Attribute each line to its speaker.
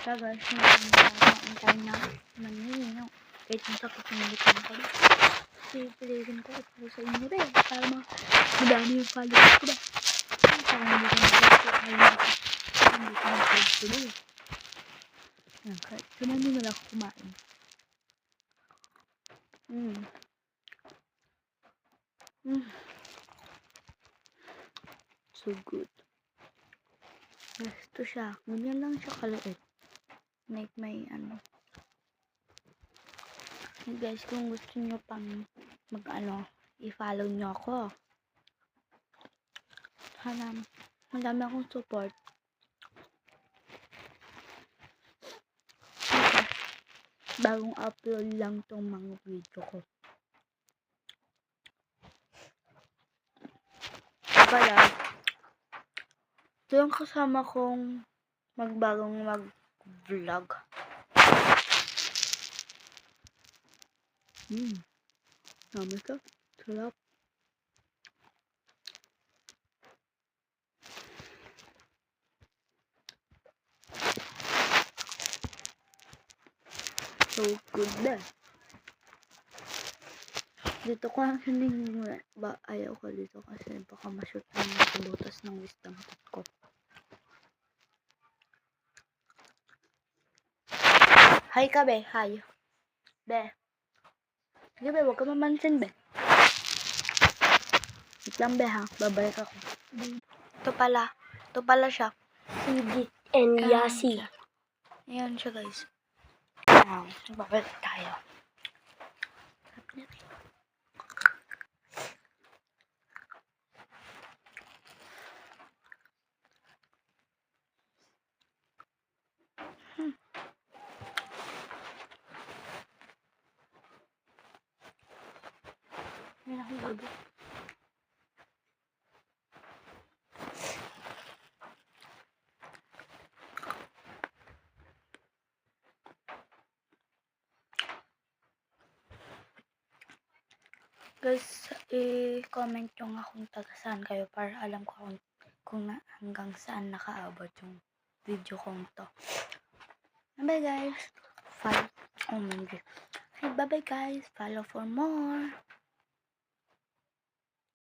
Speaker 1: Kaya guys, nakakaantay na nanginginom. Kahit ang sakit ng lipan ko. Piliin ko para sa inyo rin. Para madami yung followers ko ba. Para hindi ko na-subscribe. Yan, kahit sunan nyo na lang ako kumain. So good. Ito siya. Ganyan lang siya kaliit. Like may ano. Hey guys, kung gusto nyo pang i-follow nyo ako. Sana madami akong support. Bagong upload lang tong mga video ko. Pala, ito yung kasama kong magbagong mag-vlog. Dami ka. Sarap. So good na. Dito ko ang hiningi ba ayaw ko dito kasi baka ma-shoot ng butas ng wisdom tooth ko. Hi ka be, hi. Be. Sige be, huwag ka mamansin be. Wait lang be ha, babalik ako. Ito pala siya.
Speaker 2: Sigit and Yasi.
Speaker 1: Ayan siya guys. Babalik tayo. Ayan ako bago. Guys, i-comment nyo nga kung taga saan kayo para alam ko kung hanggang saan nakaabot yung video kong to. Bye guys. Bye bye guys. Follow for more.